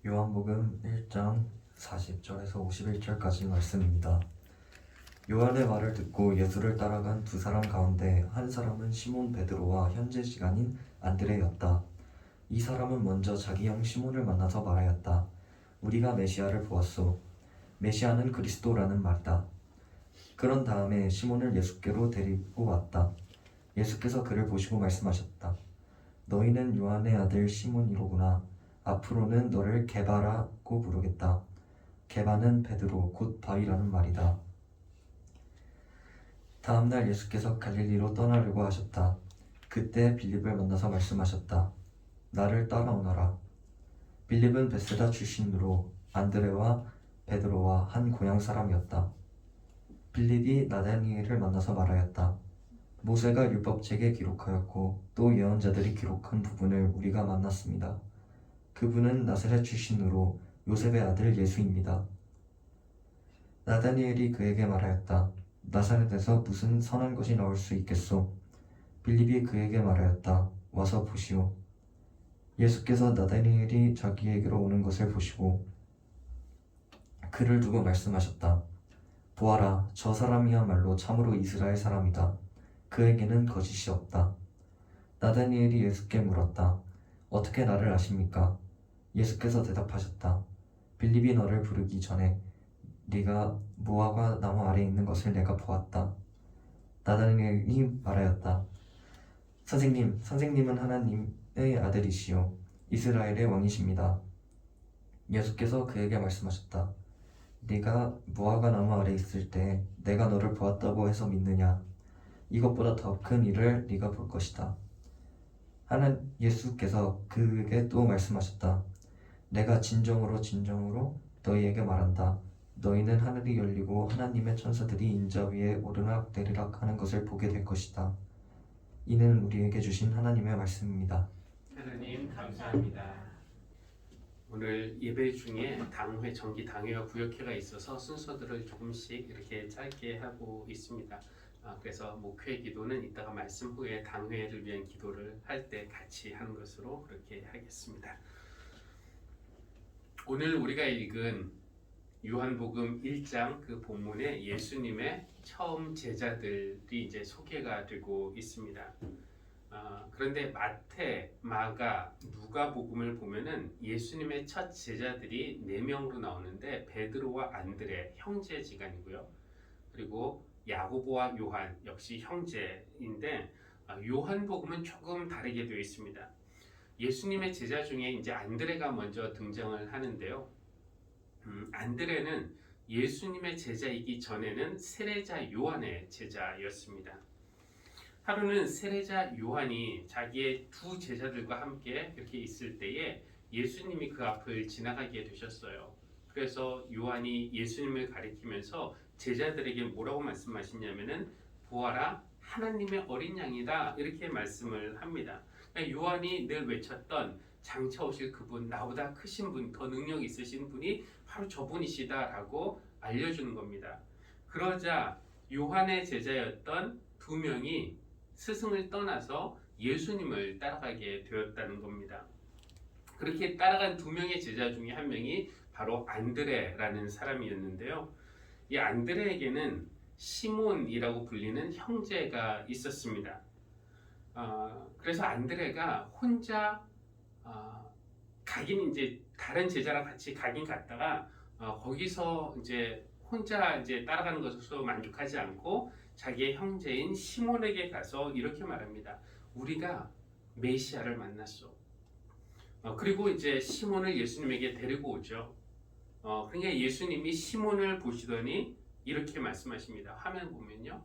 요한복음 1장 40절에서 51절까지 말씀입니다. 요한의 말을 듣고 예수를 따라간 두 사람 가운데 한 사람은 시몬 베드로와 형제 시간인 안드레였다. 이 사람은 먼저 자기 형 시몬을 만나서 말하였다. 우리가 메시아를 보았소. 메시아는 그리스도라는 말이다. 그런 다음에 시몬을 예수께로 데리고 왔다. 예수께서 그를 보시고 말씀하셨다. 너희는 요한의 아들 시몬이로구나. 앞으로는 너를 게바라고 부르겠다. 게바는 베드로 곧 바위라는 말이다. 다음날 예수께서 갈릴리로 떠나려고 하셨다. 그때 빌립을 만나서 말씀하셨다. 나를 따라오너라. 빌립은 베세다 출신으로 안드레와 베드로와 한 고향 사람이었다. 빌립이 나다니엘을 만나서 말하였다. 모세가 율법책에 기록하였고 또 예언자들이 기록한 부분을 우리가 만났습니다. 그분은 나사렛 출신으로 요셉의 아들 예수입니다. 나다니엘이 그에게 말하였다. 나사렛에서 무슨 선한 것이 나올 수 있겠소? 빌립이 그에게 말하였다. 와서 보시오. 예수께서 나다니엘이 자기에게로 오는 것을 보시고 그를 두고 말씀하셨다. 보아라, 저 사람이야말로 참으로 이스라엘 사람이다. 그에게는 거짓이 없다. 나다니엘이 예수께 물었다. 어떻게 나를 아십니까? 예수께서 대답하셨다. 빌립이 너를 부르기 전에 네가 무화과 나무 아래에 있는 것을 내가 보았다. 나다니엘이 말하였다. 선생님은 하나님의 아들이시요 이스라엘의 왕이십니다. 예수께서 그에게 말씀하셨다. 네가 무화과 나무 아래에 있을 때 내가 너를 보았다고 해서 믿느냐? 이것보다 더 큰 일을 네가 볼 것이다. 예수께서 그에게 또 말씀하셨다. 내가 진정으로 너희에게 말한다. 너희는 하늘이 열리고 하나님의 천사들이 인자 위에 오르락 내리락 하는 것을 보게 될 것이다. 이는 우리에게 주신 하나님의 말씀입니다. 하나님 감사합니다. 오늘 예배 중에 당회, 정기 당회와 구역회가 있어서 순서들을 조금씩 이렇게 짧게 하고 있습니다. 그래서 목회 기도는 이따가 말씀 후에 당회를 위한 기도를 할 때 같이 하는 것으로 그렇게 하겠습니다. 오늘 우리가 읽은 요한복음 1장 그 본문에 예수님의 처음 제자들이 이제 소개가 되고 있습니다. 그런데 마태, 마가, 누가복음을 보면은 예수님의 첫 제자들이 4명으로 나오는데 베드로와 안드레 형제지간이고요. 그리고 야고보와 요한 역시 형제인데 요한복음은 조금 다르게 되어 있습니다. 예수님의 제자 중에 이제 안드레가 먼저 등장을 하는데요. 안드레는 예수님의 제자이기 전에는 세례자 요한의 제자였습니다. 하루는 세례자 요한이 자기의 두 제자들과 함께 이렇게 있을 때에 예수님이 그 앞을 지나가게 되셨어요. 그래서 요한이 예수님을 가리키면서 제자들에게 뭐라고 말씀하시냐면은 보아라, 하나님의 어린 양이다, 이렇게 말씀을 합니다. 요한이 늘 외쳤던 장차 오실 그분, 나보다 크신 분, 더 능력 있으신 분이 바로 저분이시다라고 알려주는 겁니다. 그러자 요한의 제자였던 2명이 스승을 떠나서 예수님을 따라가게 되었다는 겁니다. 그렇게 따라간 2명의 제자 중에 한 명이 바로 안드레라는 사람이었는데요. 이 안드레에게는 시몬이라고 불리는 형제가 있었습니다. 그래서 안드레가 혼자 가긴 이제 다른 제자랑 같이 가긴 갔다가 거기서 이제 혼자 이제 따라가는 것으로 만족하지 않고 자기의 형제인 시몬에게 가서 이렇게 말합니다. 우리가 메시아를 만났어. 그리고 이제 시몬을 예수님에게 데리고 오죠. 그러니까 예수님이 시몬을 보시더니 이렇게 말씀하십니다. 화면 보면요.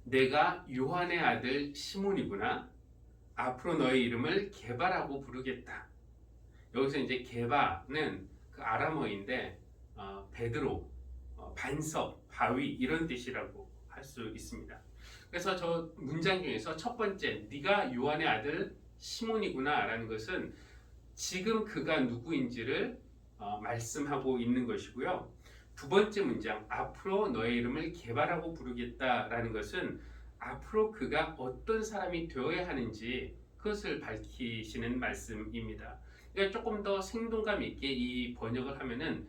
내가 요한의 아들 시몬이구나. 앞으로 너의 이름을 게바라고 부르겠다. 여기서 이제 게바는 그 아람어인데 베드로, 반석, 바위 이런 뜻이라고 할 수 있습니다. 그래서 저 문장 중에서 첫 번째, 네가 요한의 아들 시몬이구나 라는 것은 지금 그가 누구인지를 말씀하고 있는 것이고요. 두 번째 문장, 앞으로 너의 이름을 게바라고 부르겠다라는 것은 앞으로 그가 어떤 사람이 되어야 하는지 그것을 밝히시는 말씀입니다. 그러니까 조금 더 생동감 있게 이 번역을 하면은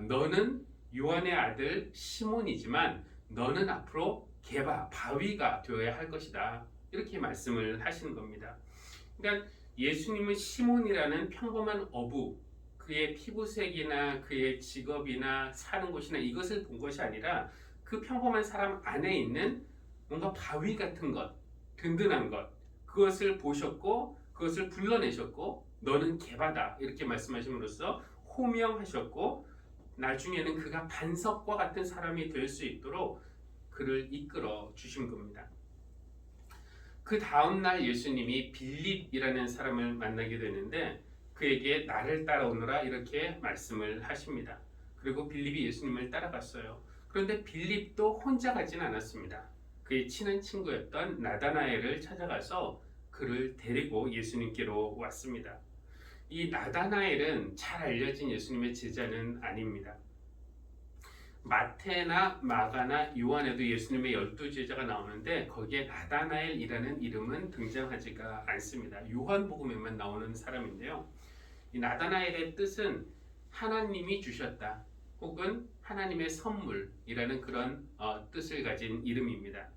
너는 요한의 아들 시몬이지만 너는 앞으로 게바, 바위가 되어야 할 것이다. 이렇게 말씀을 하시는 겁니다. 그러니까 예수님은 시몬이라는 평범한 어부, 그의 피부색이나 그의 직업이나 사는 곳이나 이것을 본 것이 아니라 그 평범한 사람 안에 있는 뭔가 바위 같은 것, 든든한 것, 그것을 보셨고 그것을 불러내셨고 너는 게바다 이렇게 말씀하심으로써 호명하셨고 나중에는 그가 반석과 같은 사람이 될 수 있도록 그를 이끌어 주신 겁니다. 그 다음날 예수님이 빌립이라는 사람을 만나게 되는데 그에게 나를 따라오너라 이렇게 말씀을 하십니다. 그리고 빌립이 예수님을 따라갔어요. 그런데 빌립도 혼자 가진 않았습니다. 그의 친한 친구였던 나다나엘을 찾아가서 그를 데리고 예수님께로 왔습니다. 이 나다나엘은 잘 알려진 예수님의 제자는 아닙니다. 마태나 마가나 요한에도 예수님의 12제자가 나오는데 거기에 나다나엘이라는 이름은 등장하지가 않습니다. 요한복음에만 나오는 사람인데요. 이 나다나엘의 뜻은 하나님이 주셨다 혹은 하나님의 선물이라는 그런 뜻을 가진 이름입니다.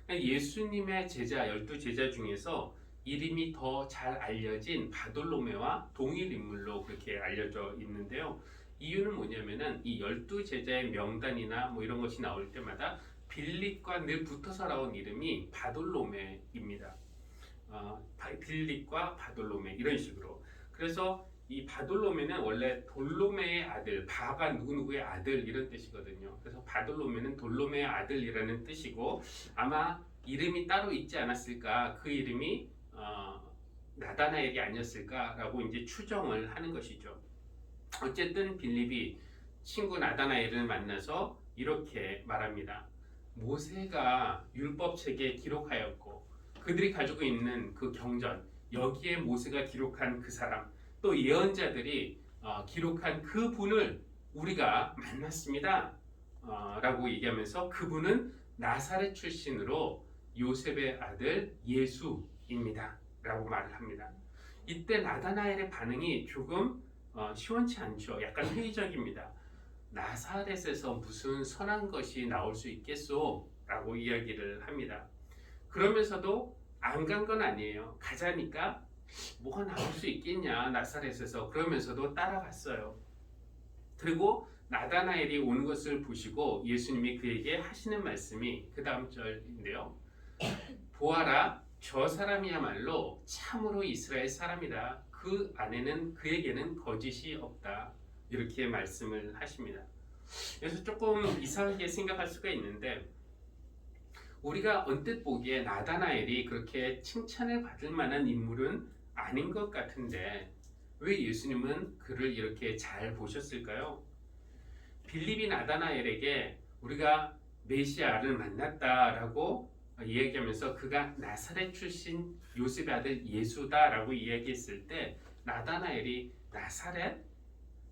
예수님의 제자 12제자 중에서 이름이 더 잘 알려진 바돌로메와 동일 인물로 그렇게 알려져 있는데요. 이유는 뭐냐면은 이 12제자의 명단이나 뭐 이런 것이 나올 때마다 빌립과 늘 붙어서 나온 이름이 바돌로메입니다. 빌립과 바돌로메 이런 식으로. 그래서 이 바돌로메는 원래 돌로메의 아들, 바가 누구누구의 아들 이런 뜻이거든요. 그래서 바돌로메는 돌로메의 아들이라는 뜻이고 아마 이름이 따로 있지 않았을까, 그 이름이 나다나엘이 아니었을까라고 이제 추정을 하는 것이죠. 어쨌든 빌립이 친구 나다나엘을 만나서 이렇게 말합니다. 모세가 율법책에 기록하였고 그들이 가지고 있는 그 경전, 여기에 모세가 기록한 그 사람, 또 예언자들이 기록한 그 분을 우리가 만났습니다. 라고 얘기하면서 그분은 나사렛 출신으로 요셉의 아들 예수입니다. 라고 말을 합니다. 이때 나다나엘의 반응이 조금 시원치 않죠. 약간 회의적입니다. 나사렛에서 무슨 선한 것이 나올 수 있겠소? 라고 이야기를 합니다. 그러면서도 안 간 건 아니에요. 가자니까 뭐가 나올 수 있겠냐 나사렛에서. 그러면서도 따라갔어요. 그리고 나다나엘이 오는 것을 보시고 예수님이 그에게 하시는 말씀이 그 다음 절인데요. 보아라, 저 사람이야말로 참으로 이스라엘 사람이다. 그 안에는 그에게는 거짓이 없다. 이렇게 말씀을 하십니다. 그래서 조금 이상하게 생각할 수가 있는데 우리가 언뜻 보기에 나다나엘이 그렇게 칭찬을 받을 만한 인물은 아닌 것 같은데 왜 예수님은 그를 이렇게 잘 보셨을까요? 빌립이 나다나엘에게 우리가 메시아를 만났다라고 이야기하면서 그가 나사렛 출신 요셉의 아들 예수다라고 이야기했을 때 나다나엘이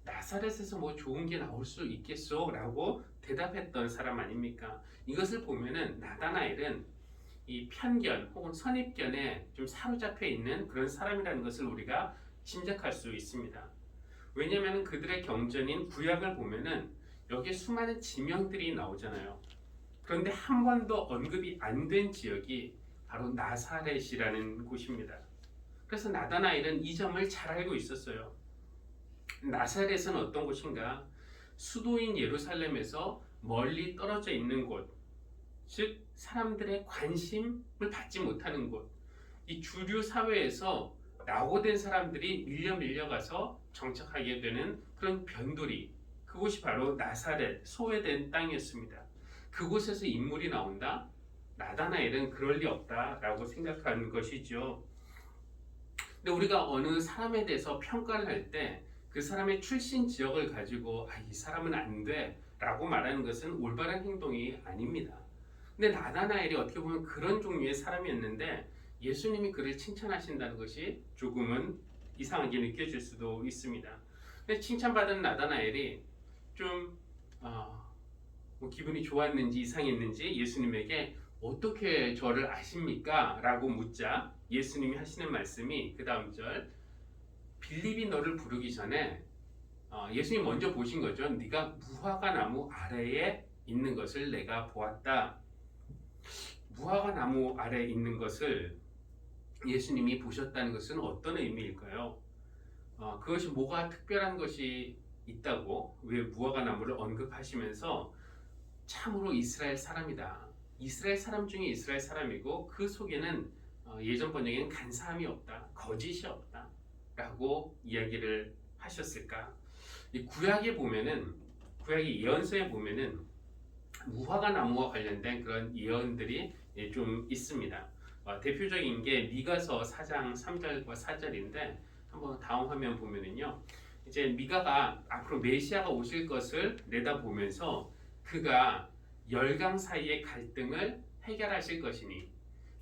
나사렛에서 뭐 좋은 게 나올 수 있겠소? 라고 대답했던 사람 아닙니까? 이것을 보면은 나다나엘은 이 편견 혹은 선입견에 좀 사로잡혀 있는 그런 사람이라는 것을 우리가 짐작할 수 있습니다. 왜냐하면 그들의 경전인 구약을 보면은 여기에 수많은 지명들이 나오잖아요. 그런데 한 번도 언급이 안 된 지역이 바로 나사렛이라는 곳입니다. 그래서 나다나엘은 이 점을 잘 알고 있었어요. 나사렛은 어떤 곳인가? 수도인 예루살렘에서 멀리 떨어져 있는 곳, 즉 사람들의 관심을 받지 못하는 곳, 이 주류 사회에서 낙오된 사람들이 밀려가서 정착하게 되는 그런 변두리, 그곳이 바로 나사렛, 소외된 땅이었습니다. 그곳에서 인물이 나온다? 나다나엘은 그럴 리 없다라고 생각한 것이죠. 근데 우리가 어느 사람에 대해서 평가를 할 때 그 사람의 출신 지역을 가지고 이 사람은 안 돼 라고 말하는 것은 올바른 행동이 아닙니다. 근데 나다나엘이 어떻게 보면 그런 종류의 사람이었는데 예수님이 그를 칭찬하신다는 것이 조금은 이상하게 느껴질 수도 있습니다. 근데 칭찬받은 나다나엘이 좀 뭐 기분이 좋았는지 이상했는지 예수님에게 어떻게 저를 아십니까? 라고 묻자 예수님이 하시는 말씀이 그 다음 절 빌립이 너를 부르기 전에 예수님 먼저 보신 거죠. 네가 무화과 나무 아래에 있는 것을 내가 보았다. 무화과 나무 아래에 있는 것을 예수님이 보셨다는 것은 어떤 의미일까요? 그것이 뭐가 특별한 것이 있다고 왜 무화과 나무를 언급하시면서 참으로 이스라엘 사람이다. 이스라엘 사람 중에 이스라엘 사람이고 그 속에는 예전 번역에는 간사함이 없다. 거짓이 없다. 라고 이야기를 하셨을까? 이 구약에 보면은 구약의 예언서에 보면은 무화과 나무와 관련된 그런 예언들이 좀 있습니다. 대표적인 게 미가서 4장 3절과 4절인데 한번 다음 화면 보면은요. 이제 미가가 앞으로 메시아가 오실 것을 내다보면서 그가 열강 사이의 갈등을 해결하실 것이니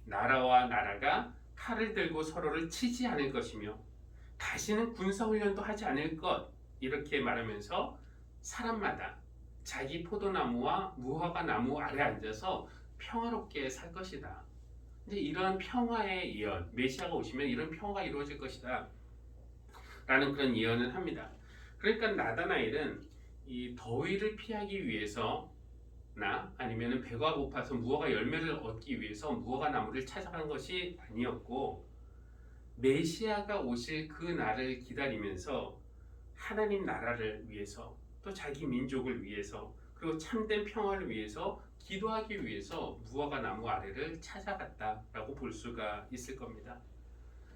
나라와 나라가 칼을 들고 서로를 치지 않을 것이며 다시는 군사훈련도 하지 않을 것 이렇게 말하면서 사람마다 자기 포도나무와 무화과 나무 아래 앉아서 평화롭게 살 것이다. 이제 이런 평화의 예언, 메시아가 오시면 이런 평화가 이루어질 것이다. 라는 그런 예언을 합니다. 그러니까 나다나엘은 이 더위를 피하기 위해서나 아니면 배가 고파서 무화과 열매를 얻기 위해서 무화과 나무를 찾아간 것이 아니었고 메시아가 오실 그 날을 기다리면서 하나님 나라를 위해서 또 자기 민족을 위해서 그리고 참된 평화를 위해서 기도하기 위해서 무화과 나무 아래를 찾아갔다라고 볼 수가 있을 겁니다.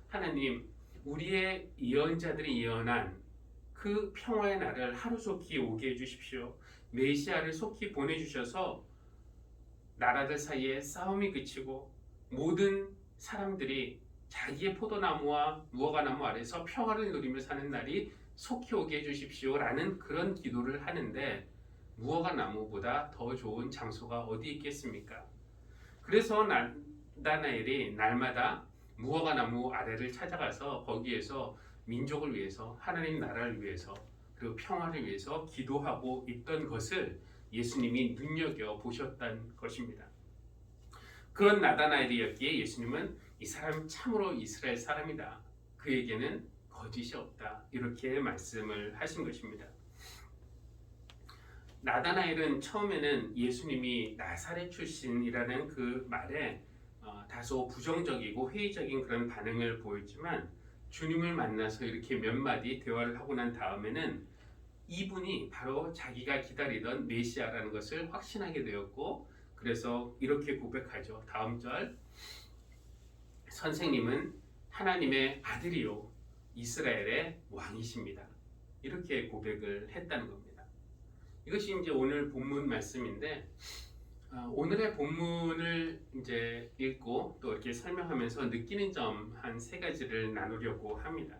하나님, 우리의 예언자들이 예언한 그 평화의 날을 하루속히 오게 해주십시오. 메시아를 속히 보내주셔서 나라들 사이에 싸움이 그치고 모든 사람들이 자기의 포도나무와 무화과나무 아래서 평화를 누리며 사는 날이 속히 오게 해주십시오 라는 그런 기도를 하는데 무화과나무보다 더 좋은 장소가 어디 있겠습니까? 그래서 나다나엘이 날마다 무화과나무 아래를 찾아가서 거기에서 민족을 위해서 하나님 나라를 위해서 그리고 평화를 위해서 기도하고 있던 것을 예수님이 눈여겨보셨다는 것입니다. 그런 나다나엘이었기에 예수님은 이 사람 참으로 이스라엘 사람이다. 그에게는 거짓이 없다. 이렇게 말씀을 하신 것입니다. 나다나엘은 처음에는 예수님이 나사렛 출신이라는 그 말에 다소 부정적이고 회의적인 그런 반응을 보였지만 주님을 만나서 이렇게 몇 마디 대화를 하고 난 다음에는 이분이 바로 자기가 기다리던 메시아라는 것을 확신하게 되었고 그래서 이렇게 고백하죠. 다음 절 선생님은 하나님의 아들이요 이스라엘의 왕이십니다. 이렇게 고백을 했다는 겁니다. 이것이 이제 오늘 본문 말씀인데 오늘의 본문을 이제 읽고 또 이렇게 설명하면서 느끼는 점 한 세 가지를 나누려고 합니다.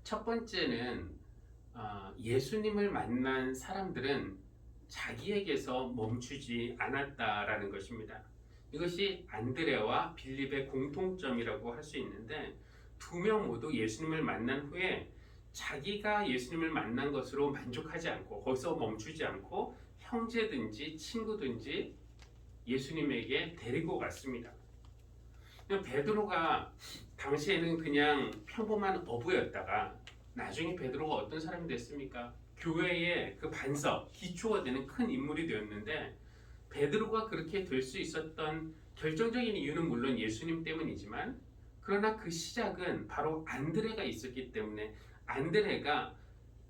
첫 번째는 예수님을 만난 사람들은 자기에게서 멈추지 않았다라는 것입니다. 이것이 안드레와 빌립의 공통점이라고 할 수 있는데 두 명 모두 예수님을 만난 후에 자기가 예수님을 만난 것으로 만족하지 않고 거기서 멈추지 않고 형제든지 친구든지 예수님에게 데리고 갔습니다. 베드로가 당시에는 그냥 평범한 어부였다가 나중에 베드로가 어떤 사람이 됐습니까? 교회의 그 반석, 기초가 되는 큰 인물이 되었는데 베드로가 그렇게 될 수 있었던 결정적인 이유는 물론 예수님 때문이지만 그러나 그 시작은 바로 안드레가 있었기 때문에 안드레가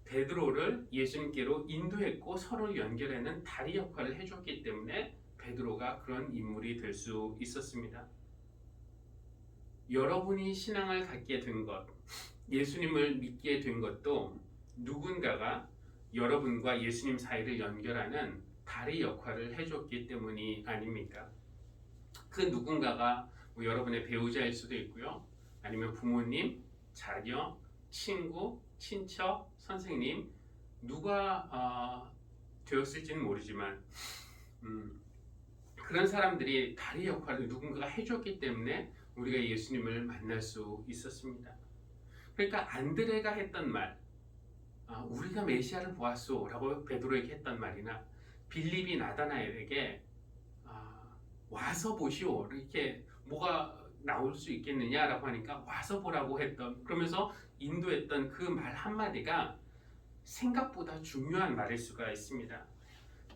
베드로를 예수님께로 인도했고 서로를 연결하는 다리 역할을 해줬기 때문에 베드로가 그런 인물이 될 수 있었습니다. 여러분이 신앙을 갖게 된 것, 예수님을 믿게 된 것도 누군가가 여러분과 예수님 사이를 연결하는 다리 역할을 해줬기 때문이 아닙니까? 그 누군가가 여러분의 배우자일 수도 있고요. 아니면 부모님, 자녀, 친구, 친척, 선생님 누가 되었을지는 모르지만 그런 사람들이 다리 역할을 누군가가 해줬기 때문에 우리가 예수님을 만날 수 있었습니다. 그러니까 안드레가 했던 말 우리가 메시아를 보았소 라고 베드로에게 했던 말이나 빌립이 나다나엘에게 와서 보시오 이렇게 뭐가 나올 수 있겠느냐라고 하니까 와서 보라고 했던, 그러면서 인도했던 그 말 한마디가 생각보다 중요한 말일 수가 있습니다.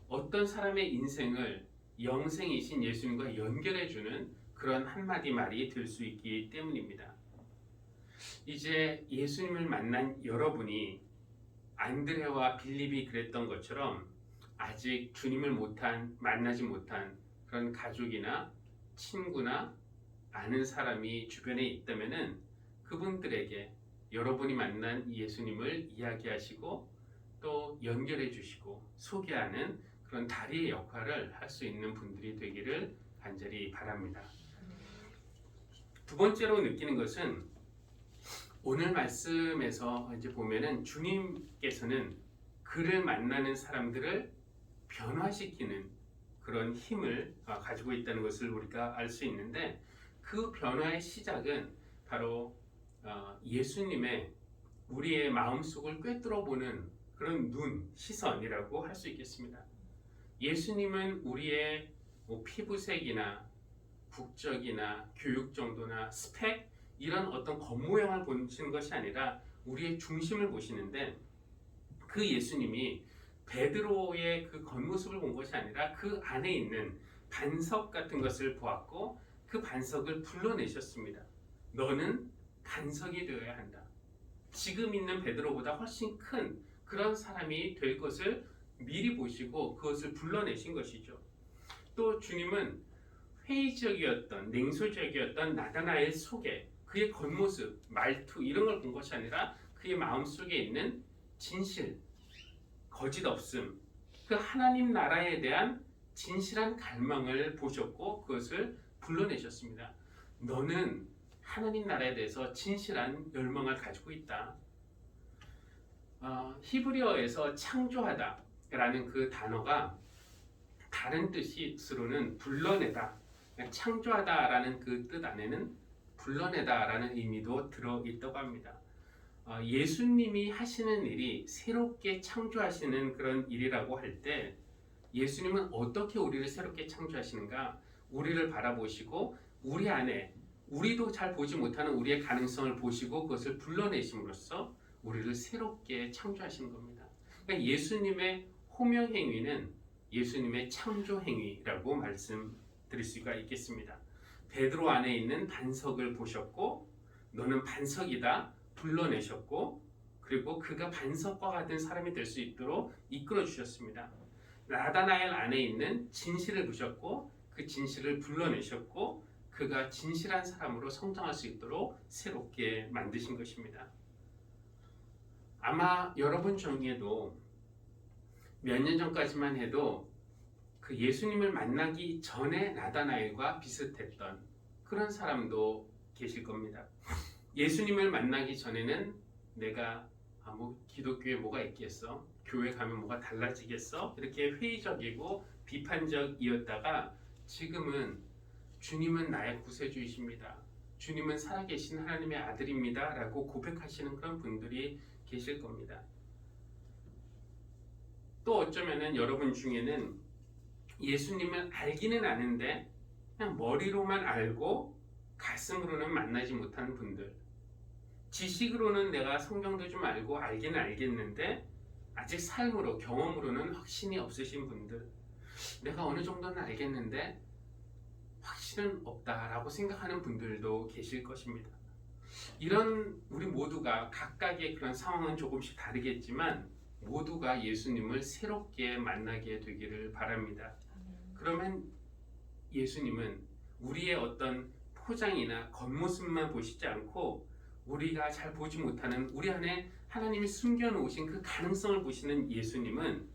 어떤 사람의 인생을 영생이신 예수님과 연결해주는 그런 한마디 말이 될 수 있기 때문입니다. 이제 예수님을 만난 여러분이 안드레와 빌립이 그랬던 것처럼 아직 주님을 만나지 못한 그런 가족이나 친구나 아는 사람이 주변에 있다면은 그분들에게 여러분이 만난 예수님을 이야기하시고 또 연결해 주시고 소개하는 그런 다리의 역할을 할 수 있는 분들이 되기를 간절히 바랍니다. 두 번째로 느끼는 것은 오늘 말씀에서 이제 보면은 주님께서는 그를 만나는 사람들을 변화시키는 그런 힘을 가지고 있다는 것을 우리가 알 수 있는데, 그 변화의 시작은 바로 예수님의 우리의 마음속을 꿰뚫어 보는 그런 눈, 시선이라고 할 수 있겠습니다. 예수님은 우리의 피부색이나 국적이나 교육 정도나 스펙, 이런 어떤 겉모양을 보시는 것이 아니라 우리의 중심을 보시는데, 그 예수님이 베드로의 그 겉모습을 본 것이 아니라 그 안에 있는 반석 같은 것을 보았고 그 반석을 불러내셨습니다. 너는 반석이 되어야 한다. 지금 있는 베드로보다 훨씬 큰 그런 사람이 될 것을 미리 보시고 그것을 불러내신 것이죠. 또 주님은 회의적이었던, 냉소적이었던 나다나엘 속에 그의 겉모습, 말투 이런 걸 본 것이 아니라 그의 마음속에 있는 진실, 거짓 없음, 그 하나님 나라에 대한 진실한 갈망을 보셨고 그것을 불러내셨습니다. 너는 하나님 나라에 대해서 진실한 열망을 가지고 있다. 히브리어에서 창조하다라는 그 단어가 다른 뜻으로는 불러내다, 창조하다라는 그 뜻 안에는 불러내다라는 의미도 들어있다고 합니다. 예수님이 하시는 일이 새롭게 창조하시는 그런 일이라고 할 때 예수님은 어떻게 우리를 새롭게 창조하시는가? 우리를 바라보시고 우리 안에 우리도 잘 보지 못하는 우리의 가능성을 보시고 그것을 불러내심으로써 우리를 새롭게 창조하시는 겁니다. 그러니까 예수님의 호명 행위는 예수님의 창조 행위라고 말씀드릴 수가 있겠습니다. 베드로 안에 있는 반석을 보셨고 너는 반석이다 불러내셨고, 그리고 그가 반석과 같은 사람이 될 수 있도록 이끌어 주셨습니다. 나다나엘 안에 있는 진실을 보셨고 그 진실을 불러내셨고 그가 진실한 사람으로 성장할 수 있도록 새롭게 만드신 것입니다. 아마 여러분 중에도 몇 년 전까지만 해도 그 예수님을 만나기 전에 나다나엘과 비슷했던 그런 사람도 계실 겁니다. 예수님을 만나기 전에는 내가 기독교에 뭐가 있겠어? 교회 가면 뭐가 달라지겠어? 이렇게 회의적이고 비판적이었다가 지금은 주님은 나의 구세주이십니다. 주님은 살아계신 하나님의 아들입니다. 라고 고백하시는 그런 분들이 계실 겁니다. 또 어쩌면은 여러분 중에는 예수님을 알기는 아는데 그냥 머리로만 알고 가슴으로는 만나지 못하는 분들, 지식으로는 내가 성경도 좀 알고 알기는 알겠는데 아직 삶으로, 경험으로는 확신이 없으신 분들, 내가 어느 정도는 알겠는데 확신은 없다라고 생각하는 분들도 계실 것입니다. 이런 우리 모두가 각각의 그런 상황은 조금씩 다르겠지만 모두가 예수님을 새롭게 만나게 되기를 바랍니다. 그러면 예수님은 우리의 어떤 포장이나 겉모습만 보시지 않고 우리가 잘 보지 못하는 우리 안에 하나님이 숨겨놓으신 그 가능성을 보시는 예수님은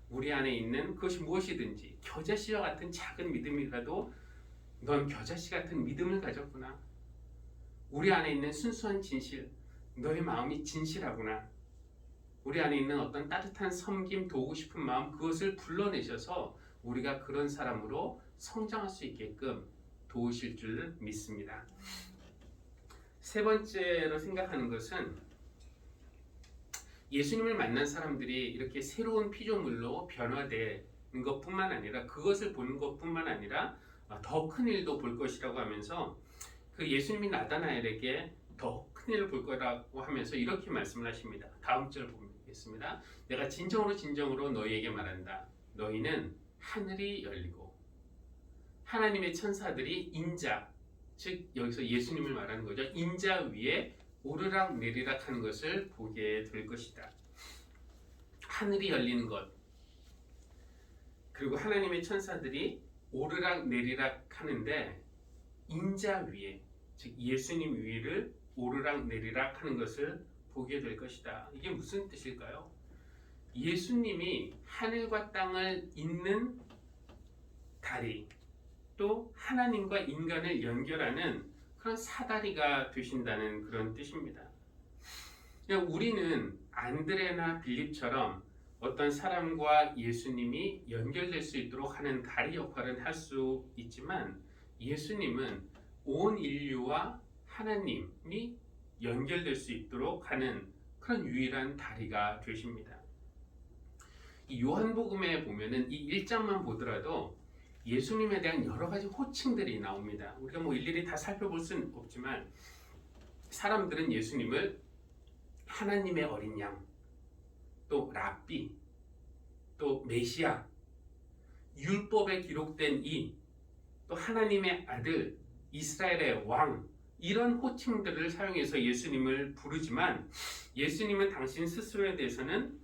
우리 안에 있는 그것이 무엇이든지 겨자씨와 같은 작은 믿음이라도 넌 겨자씨 같은 믿음을 가졌구나. 우리 안에 있는 순수한 진실, 너의 마음이 진실하구나. 우리 안에 있는 어떤 따뜻한 섬김, 도우고 싶은 마음, 그것을 불러내셔서 우리가 그런 사람으로 성장할 수 있게끔 도우실 줄 믿습니다. 세 번째로 생각하는 것은 예수님을 만난 사람들이 이렇게 새로운 피조물로 변화되는 것뿐만 아니라 그것을 보는 것뿐만 아니라 더 큰 일도 볼 것이라고 하면서 그 예수님이 나다나엘에게 더 큰일을 볼 거라고 하면서 이렇게 말씀을 하십니다. 다음 절을 보겠습니다. 내가 진정으로 너희에게 말한다. 너희는 하늘이 열리고 하나님의 천사들이 인자, 즉 여기서 예수님을 말하는 거죠. 인자 위에 오르락 내리락 하는 것을 보게 될 것이다. 하늘이 열리는 것, 그리고 하나님의 천사들이 오르락 내리락 하는데 인자 위에, 즉 예수님 위를 오르락 내리락 하는 것을 보게 될 것이다. 이게 무슨 뜻일까요? 예수님이 하늘과 땅을 잇는 다리, 또 하나님과 인간을 연결하는 그런 사다리가 되신다는 그런 뜻입니다. 우리는 안드레나 빌립처럼 어떤 사람과 예수님이 연결될 수 있도록 하는 다리 역할은 할 수 있지만 예수님은 온 인류와 하나님이 연결될 수 있도록 하는 그런 유일한 다리가 되십니다. 이 요한복음에 보면은 이 1장만 보더라도 예수님에 대한 여러 가지 호칭들이 나옵니다. 우리가 뭐 일일이 다 살펴볼 수는 없지만 사람들은 예수님을 하나님의 어린 양, 또 랍비, 또 메시아, 율법에 기록된 이, 또 하나님의 아들, 이스라엘의 왕, 이런 호칭들을 사용해서 예수님을 부르지만 예수님은 당신 스스로에 대해서는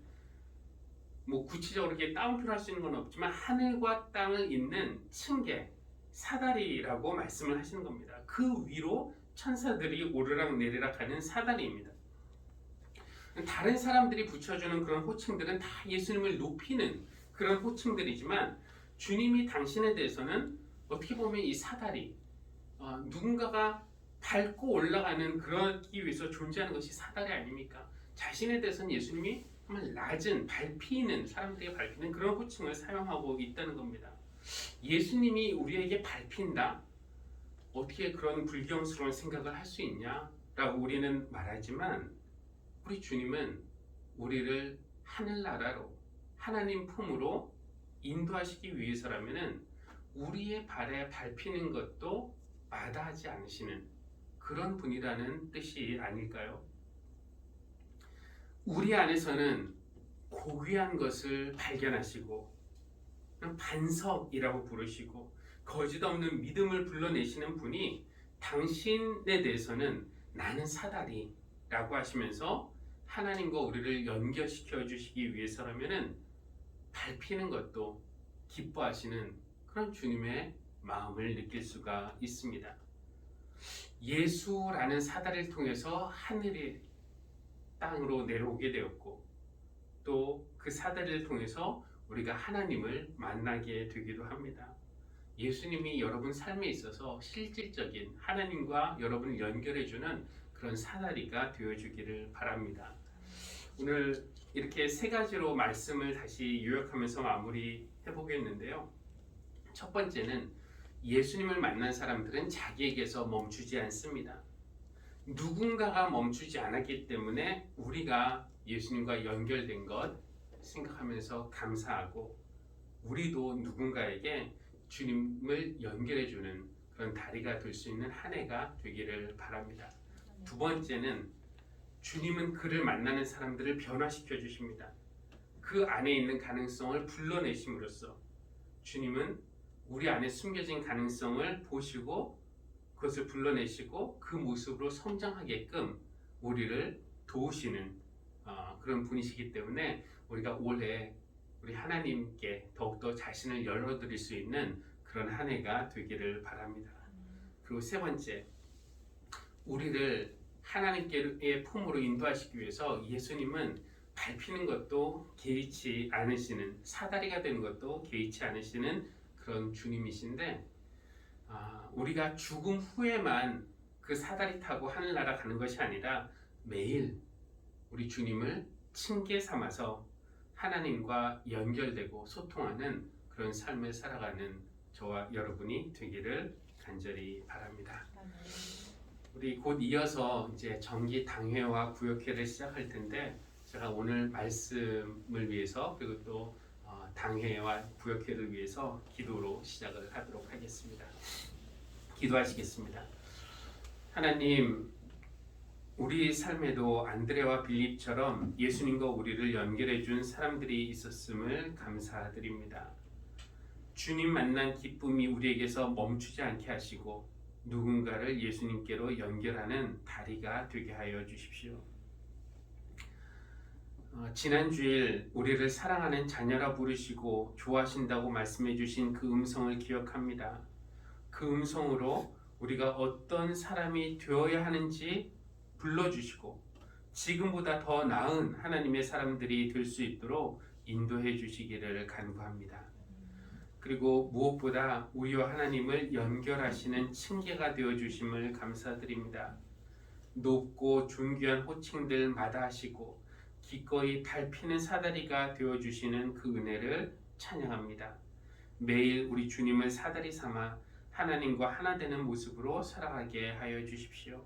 뭐 구체적으로 이렇게 따옴표를 할 수 있는 건 없지만 하늘과 땅을 잇는 층계, 사다리라고 말씀을 하시는 겁니다. 그 위로 천사들이 오르락 내리락 하는 사다리입니다. 다른 사람들이 붙여주는 그런 호칭들은 다 예수님을 높이는 그런 호칭들이지만 주님이 당신에 대해서는 어떻게 보면 이 사다리, 누군가가 밟고 올라가는 그러기 위해서 존재하는 것이 사다리 아닙니까? 자신에 대해서는 예수님이 정말 낮은, 밟히는, 사람들에게 밟히는 그런 호칭을 사용하고 있다는 겁니다. 예수님이 우리에게 밟힌다? 어떻게 그런 불경스러운 생각을 할 수 있냐? 라고 우리는 말하지만 우리 주님은 우리를 하늘나라로, 하나님 품으로 인도하시기 위해서라면은 우리의 발에 밟히는 것도 마다하지 않으시는 그런 분이라는 뜻이 아닐까요? 우리 안에서는 고귀한 것을 발견하시고 반석이라고 부르시고 거짓 없는 믿음을 불러내시는 분이 당신에 대해서는 나는 사다리라고 하시면서 하나님과 우리를 연결시켜 주시기 위해서라면은 밟히는 것도 기뻐하시는 그런 주님의 마음을 느낄 수가 있습니다. 예수라는 사다리를 통해서 하늘이 땅으로 내려오게 되었고 또 그 사다리를 통해서 우리가 하나님을 만나게 되기도 합니다. 예수님이 여러분 삶에 있어서 실질적인 하나님과 여러분을 연결해주는 그런 사다리가 되어주기를 바랍니다. 오늘 이렇게 세 가지로 말씀을 다시 요약하면서 마무리해 보겠는데요. 첫 번째는 예수님을 만난 사람들은 자기에게서 멈추지 않습니다. 누군가가 멈추지 않았기 때문에 우리가 예수님과 연결된 것 생각하면서 감사하고 우리도 누군가에게 주님을 연결해주는 그런 다리가 될 수 있는 한 해가 되기를 바랍니다. 두 번째는 주님은 그를 만나는 사람들을 변화시켜 주십니다. 그 안에 있는 가능성을 불러내심으로써 주님은 우리 안에 숨겨진 가능성을 보시고 그것을 불러내시고 그 모습으로 성장하게끔 우리를 도우시는 그런 분이시기 때문에 우리가 올해 우리 하나님께 더욱더 자신을 열어드릴 수 있는 그런 한 해가 되기를 바랍니다. 그리고 세 번째, 우리를 하나님께의 품으로 인도하시기 위해서 예수님은 밟히는 것도 개의치 않으시는, 사다리가 되는 것도 개의치 않으시는 그런 주님이신데 우리가 죽음 후에만 그 사다리 타고 하늘나라 가는 것이 아니라 매일 우리 주님을 칭계 삼아서 하나님과 연결되고 소통하는 그런 삶을 살아가는 저와 여러분이 되기를 간절히 바랍니다. 우리 곧 이어서 이제 정기 당회와 구역회를 시작할 텐데 제가 오늘 말씀을 위해서 그리고 또 당회와 구역회를 위해서 기도로 시작을 하도록 하겠습니다. 기도하시겠습니다. 하나님, 우리 삶에도 안드레와 빌립처럼 예수님과 우리를 연결해 준 사람들이 있었음을 감사드립니다. 주님 만난 기쁨이 우리에게서 멈추지 않게 하시고 누군가를 예수님께로 연결하는 다리가 되게 하여 주십시오. 지난 주일 우리를 사랑하는 자녀라 부르시고 좋아하신다고 말씀해 주신 그 음성을 기억합니다. 그 음성으로 우리가 어떤 사람이 되어야 하는지 불러주시고 지금보다 더 나은 하나님의 사람들이 될 수 있도록 인도해 주시기를 간구합니다. 그리고 무엇보다 우리와 하나님을 연결하시는 층계가 되어 주심을 감사드립니다. 높고 존귀한 호칭들 마다하시고 기꺼이 밟히는 사다리가 되어 주시는 그 은혜를 찬양합니다. 매일 우리 주님을 사다리 삼아 하나님과 하나 되는 모습으로 살아가게 하여 주십시오.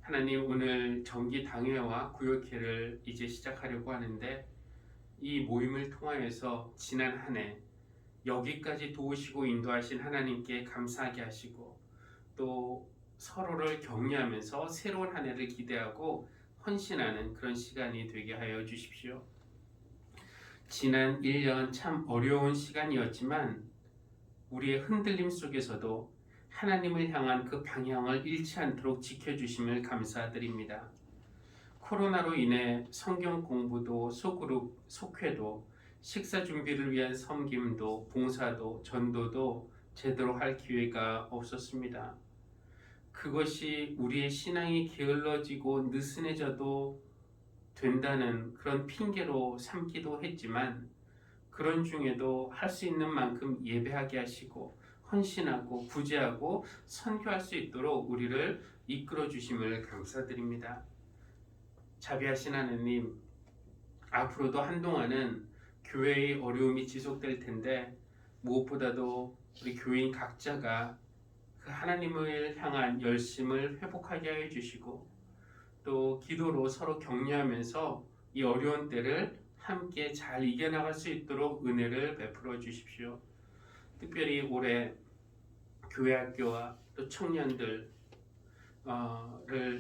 하나님, 오늘 정기 당회와 구역회를 이제 시작하려고 하는데 이 모임을 통하여서 지난 한 해 여기까지 도우시고 인도하신 하나님께 감사하게 하시고 또 서로를 격려하면서 새로운 한 해를 기대하고 헌신하는 그런 시간이 되게 하여 주십시오. 지난 1년 참 어려운 시간이었지만 우리의 흔들림 속에서도 하나님을 향한 그 방향을 잃지 않도록 지켜주심을 감사드립니다. 코로나로 인해 성경 공부도 소그룹, 속회도 식사 준비를 위한 섬김도 봉사도 전도도 제대로 할 기회가 없었습니다. 그것이 우리의 신앙이 게을러지고 느슨해져도 된다는 그런 핑계로 삼기도 했지만 그런 중에도 할 수 있는 만큼 예배하게 하시고 헌신하고 구제하고 선교할 수 있도록 우리를 이끌어 주심을 감사드립니다. 자비하신 하나님, 앞으로도 한동안은 교회의 어려움이 지속될 텐데 무엇보다도 우리 교인 각자가 그 하나님을 향한 열심을 회복하게 하여 주시고 또 기도로 서로 격려하면서 이 어려운 때를 함께 잘 이겨나갈 수 있도록 은혜를 베풀어 주십시오. 특별히 올해 교회 학교와 또 청년들을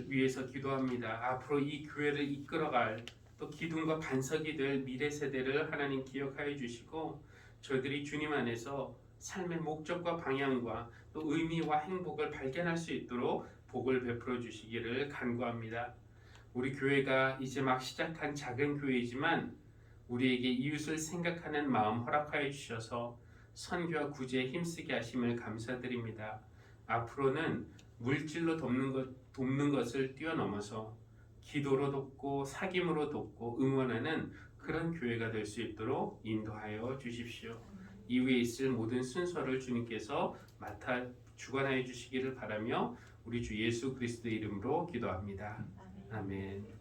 위해서 기도합니다. 앞으로 이 교회를 이끌어갈 또 기둥과 반석이 될 미래 세대를 하나님 기억하여 주시고 저희들이 주님 안에서 삶의 목적과 방향과 또 의미와 행복을 발견할 수 있도록 복을 베풀어 주시기를 간구합니다. 우리 교회가 이제 막 시작한 작은 교회이지만 우리에게 이웃을 생각하는 마음 허락하여 주셔서 선교와 구제에 힘쓰게 하심을 감사드립니다. 앞으로는 물질로 돕는 것을 뛰어넘어서 기도로 돕고 사귐으로 돕고 응원하는 그런 교회가 될 수 있도록 인도하여 주십시오. 이후에 있을 모든 순서를 주님께서 맡아 주관하여 주시기를 바라며 우리 주 예수 그리스도의 이름으로 기도합니다. 아멘.